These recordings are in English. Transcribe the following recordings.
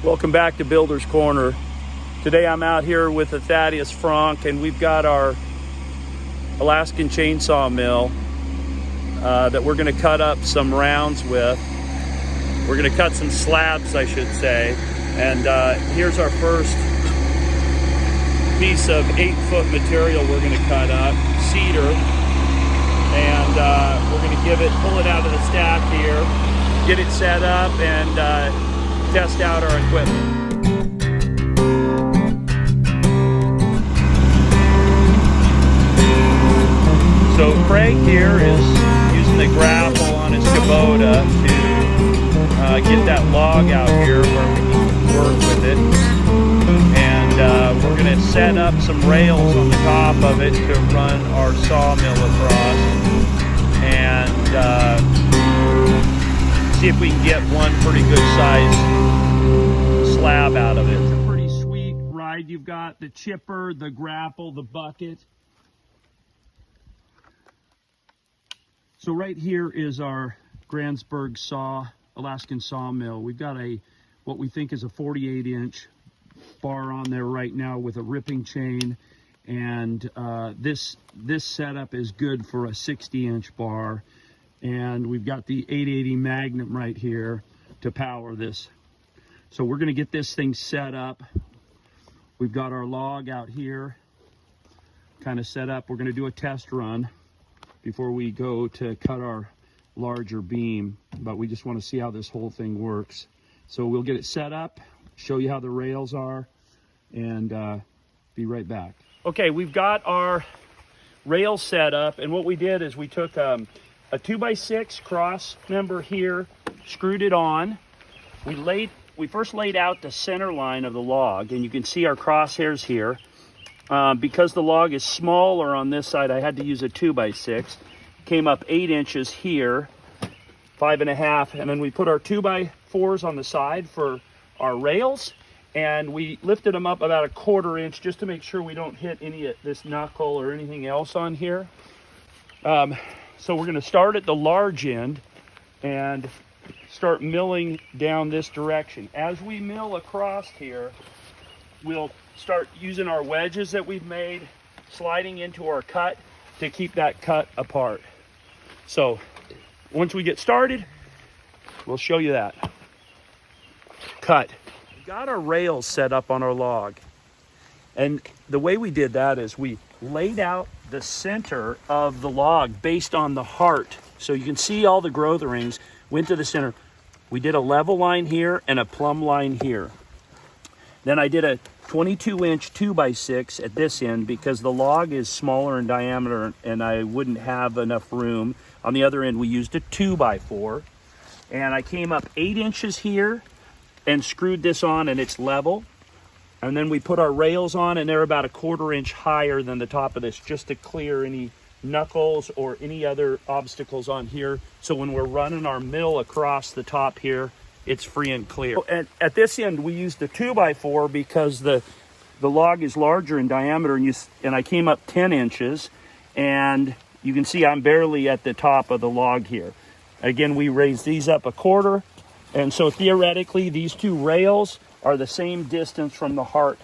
Welcome back to Builder's Corner. Today I'm out here with the Thaddeus Frank, and we've got our Alaskan chainsaw mill that we're going to cut up some rounds with. We're going to cut some slabs, I should say. And here's our first piece of 8-foot material we're going to cut up, cedar. And we're going to pull it out of the stack here, get it set up, and test out our equipment. So Craig here is using the grapple on his Kubota to get that log out here where we can work with it. And we're going to set up some rails on the top of it to run our sawmill across and see if we can get one pretty good size slab out of it. It's a pretty sweet ride. You've got the chipper, the grapple, the bucket. So right here is our Granberg Alaskan sawmill. We've got what we think is a 48-inch bar on there right now with a ripping chain, and this setup is good for a 60-inch bar, and we've got the 880 Magnum right here to power this. So we're going to get this thing set up. We've got our log out here kind of set up. We're going to do a test run before we go to cut our larger beam, but we just want to see how this whole thing works. So we'll get it set up, show you how the rails are, and be right back. Okay, we've got our rails set up, and what we did is we took a 2x6 cross member here, screwed it on. We first laid out the center line of the log, and you can see our crosshairs here. Because the log is smaller on this side, I had to use a 2x6. Came up 8 inches here, 5.5, and then we put our 2x4s on the side for our rails, and we lifted them up about 1/4 inch just to make sure we don't hit any of this knuckle or anything else on here. So we're going to start at the large end and start milling down this direction. As we mill across here, we'll start using our wedges that we've made, sliding into our cut to keep that cut apart. So once we get started, we'll show you that. Cut. We got our rails set up on our log. And the way we did that is we laid out the center of the log based on the heart. So you can see all the growth rings went to the center. We did a level line here and a plumb line here. Then I did a 22-inch 2x6 at this end because the log is smaller in diameter and I wouldn't have enough room. On the other end, we used a 2x4. And I came up 8 inches here and screwed this on, and it's level. And then we put our rails on, and they're about 1/4 inch higher than the top of this, just to clear any knuckles or any other obstacles on here. So when we're running our mill across the top here, it's free and clear. And at this end, we used a 2x4 because the log is larger in diameter, and I came up 10 inches, and you can see I'm barely at the top of the log here. Again, we raised these up 1/4, and so theoretically, these two rails are the same distance from the heart.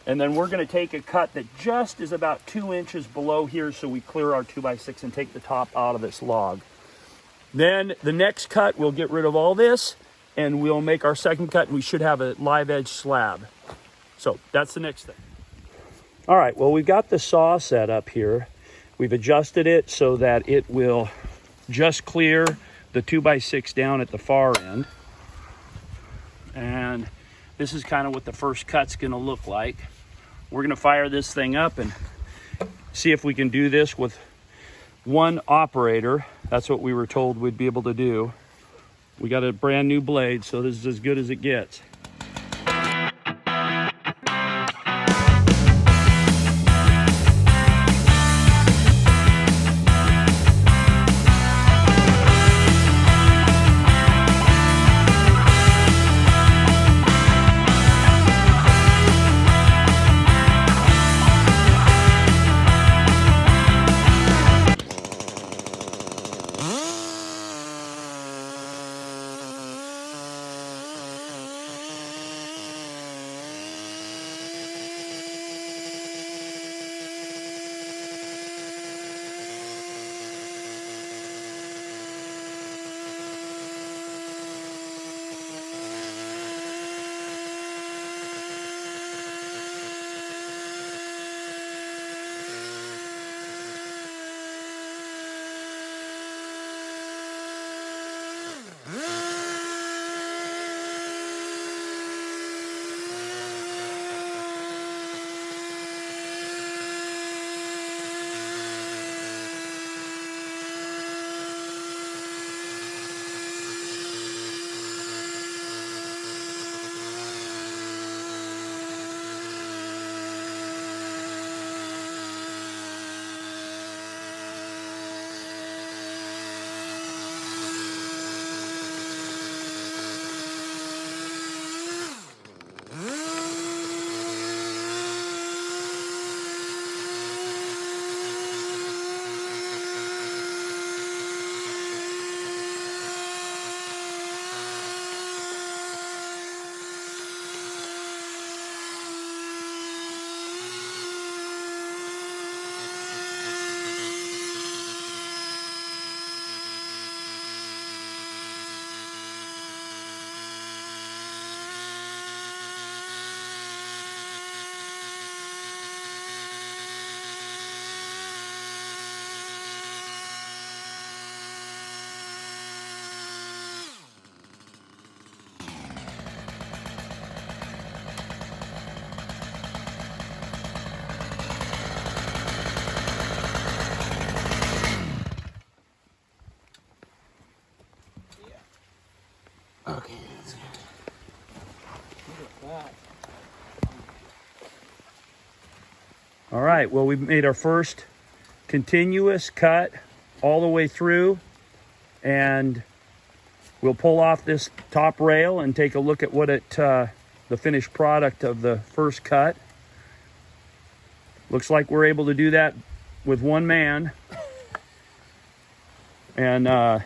And then we're going to take a cut that just is about 2 inches below here, so we clear our 2x6 and take the top out of this log. Then the next cut, we'll get rid of all this, and we'll make our second cut, and we should have a live edge slab. So that's the next thing. All right, well, we've got the saw set up here. We've adjusted it so that it will just clear the 2x6 down at the far end. And this is kind of what the first cut's gonna look like. We're gonna fire this thing up and see if we can do this with one operator. That's what we were told we'd be able to do. We got a brand new blade, so this is as good as it gets. that. All right, well, we've made our first continuous cut all the way through, and we'll pull off this top rail and take a look at what the finished product of the first cut. Looks like we're able to do that with one man. And look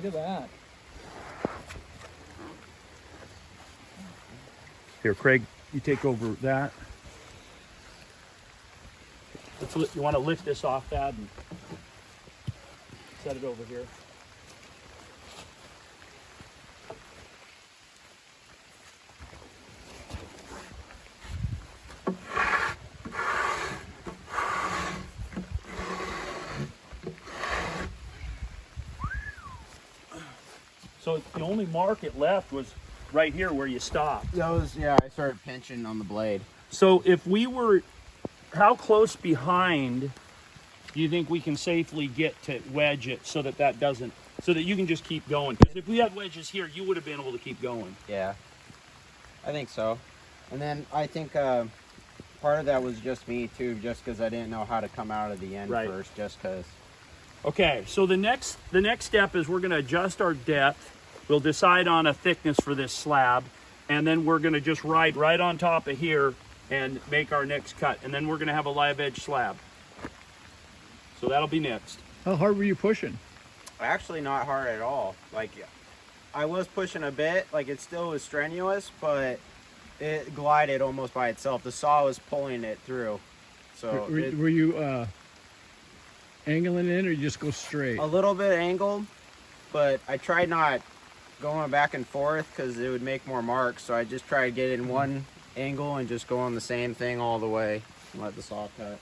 at that. here, Craig, you take over that. You want to lift this off that and set it over here. So the only mark it left was right here where you stopped. Yeah, I started pinching on the blade. So if we were, how close behind do you think we can safely get to wedge it so that so that you can just keep going? Because if we had wedges here, you would have been able to keep going. Yeah, I think so. And then I think part of that was just me too, just because I didn't know how to come out of the end first, just because. Okay, so the next step is we're going to adjust our depth. We'll decide on a thickness for this slab, and then we're going to just ride right on top of here and make our next cut, and then we're going to have a live edge slab. So that'll be next. How hard were you pushing? Actually, not hard at all. Like, I was pushing a bit, like it still was strenuous, but it glided almost by itself. The saw was pulling it through. So were you angling in, or you just go straight? A little bit angled, but I tried not going back and forth because it would make more marks. So I just tried to get in one angle and just go on the same thing all the way and let the saw cut.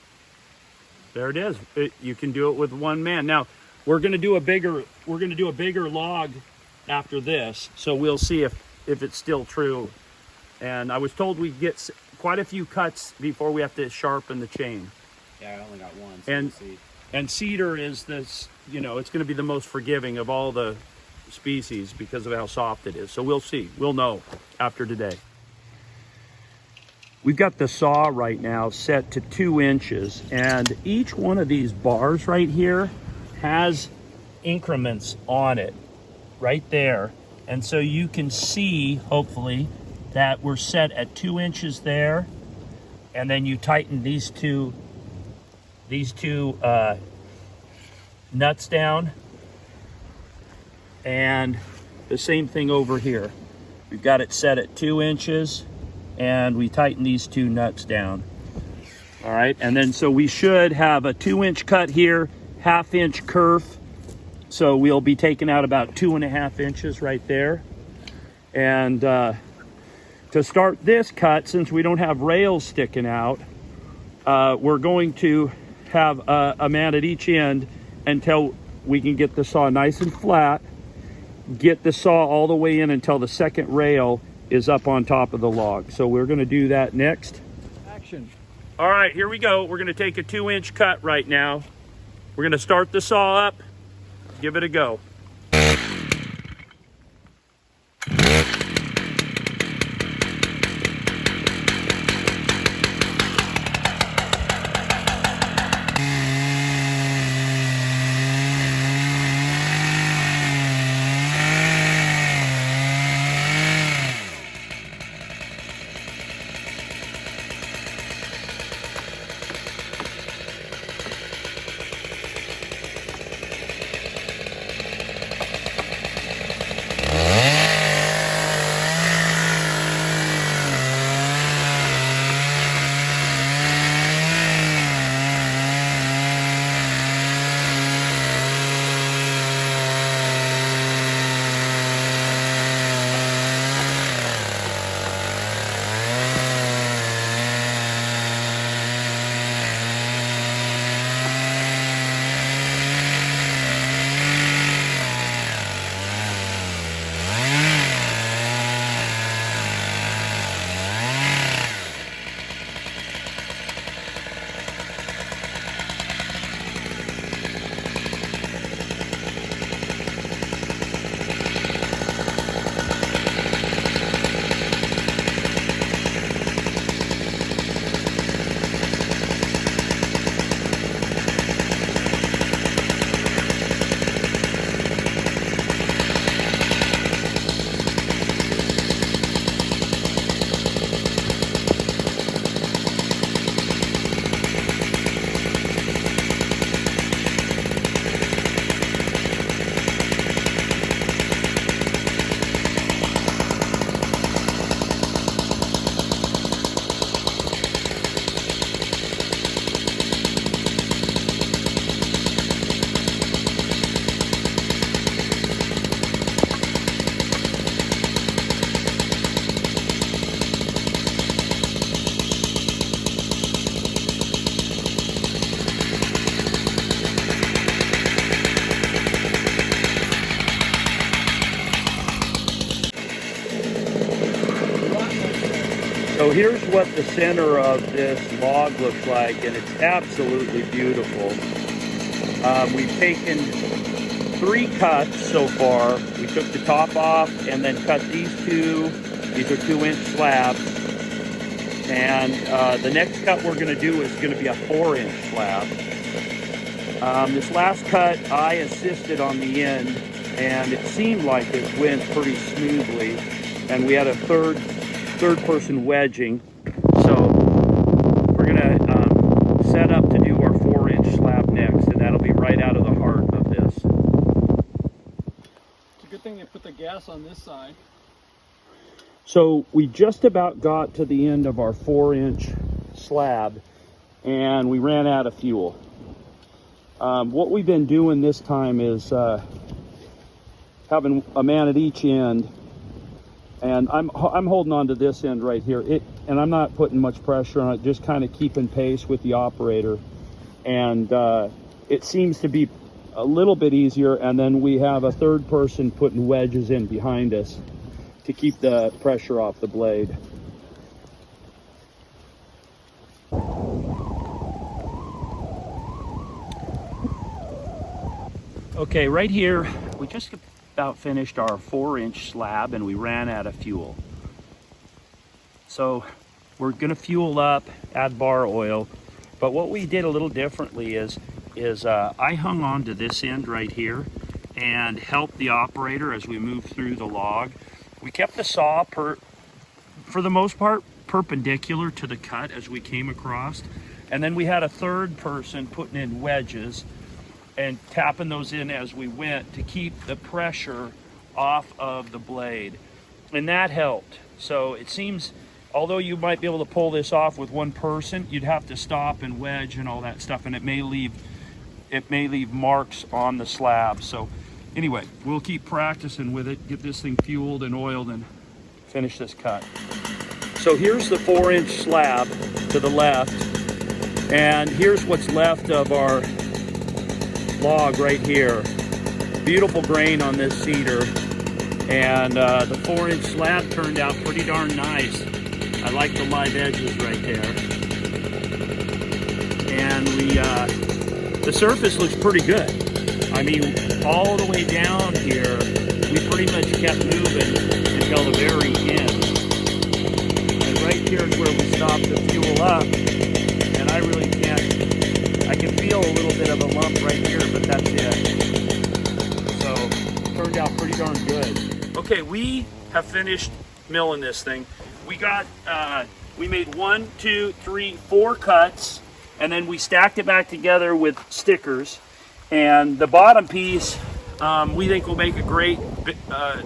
There it is. You can do it with one man. Now we're going to do a bigger log after this, so we'll see if it's still true. And I was told we get quite a few cuts before we have to sharpen the chain. Yeah, I only got one. So And we'll see. And cedar is this, it's going to be the most forgiving of all the species because of how soft it is. So we'll see. We'll know after today. We've got the saw right now set to 2 inches, and each one of these bars right here has increments on it right there. And so you can see, hopefully, that we're set at 2 inches there, and then you tighten these two nuts down, and the same thing over here. We've got it set at 2 inches, and we tighten these 2 nuts down. All right, and then so we should have a 2-inch cut here, 1/2 inch kerf. So we'll be taking out about 2.5 inches right there. And to start this cut, since we don't have rails sticking out, we're going to have a man at each end until we can get the saw nice and flat, get the saw all the way in until the second rail is up on top of the log. So we're going to do that next. Action. All right, here we go. We're going to take a 2-inch cut right now. We're going to start the saw up, give it a go. So here's what the center of this log looks like, and it's absolutely beautiful. We've taken 3 cuts so far. We took the top off and then cut these 2. These are 2-inch slabs. And the next cut we're going to do is going to be a 4-inch slab. This last cut I assisted on the end, and it seemed like it went pretty smoothly. And we had a third person wedging. So we're going to set up to do our 4-inch slab next, and that'll be right out of the heart of this. It's a good thing they put the gas on this side. So we just about got to the end of our 4-inch slab, and we ran out of fuel. What we've been doing this time is having a man at each end, and I'm holding on to this end right here. And I'm not putting much pressure on it, just kind of keeping pace with the operator. And it seems to be a little bit easier. And then we have a third person putting wedges in behind us to keep the pressure off the blade. Okay, right here, we just about finished our 4-inch slab and we ran out of fuel. So we're gonna fuel up, add bar oil. But what we did a little differently is I hung on to this end right here and helped the operator as we moved through the log. We kept the saw, for the most part, perpendicular to the cut as we came across. And then we had a third person putting in wedges and tapping those in as we went to keep the pressure off of the blade. And that helped. So it seems, although you might be able to pull this off with one person, you'd have to stop and wedge and all that stuff, and it may leave marks on the slab. So anyway, we'll keep practicing with it, get this thing fueled and oiled, and finish this cut. So here's the 4-inch slab to the left, and here's what's left of our log right here. Beautiful grain on this cedar, and the 4-inch slab turned out pretty darn nice. I like the live edges right there, and the surface looks pretty good. I mean, all the way down here, we pretty much kept moving until the very end. And right here is where we stopped to fuel up, and I really I can feel a little bit of a lump right here, but that's it. So, turned out pretty darn good. Okay, we have finished milling this thing. We made 1, 2, 3, 4 cuts, and then we stacked it back together with stickers. And the bottom piece, we think will make a great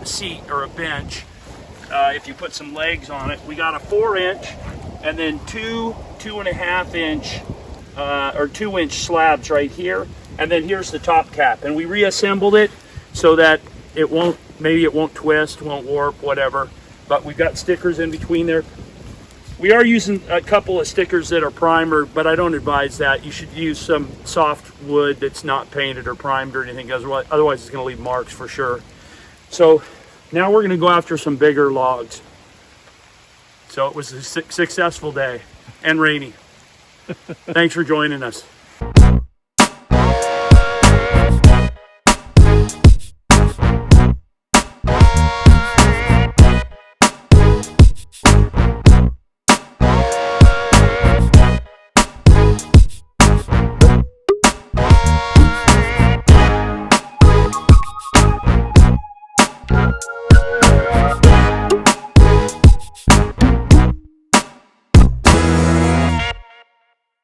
seat or a bench if you put some legs on it. We got a 4-inch and then 2.5-inch or 2-inch slabs right here, and then here's the top cap. And we reassembled it so that maybe it won't twist, won't warp, whatever. But we've got stickers in between there. We are using a couple of stickers that are primer, but I don't advise that. You should use some soft wood that's not painted or primed or anything, otherwise it's going to leave marks for sure. So now we're going to go after some bigger logs. So it was a successful day and rainy. Thanks for joining us.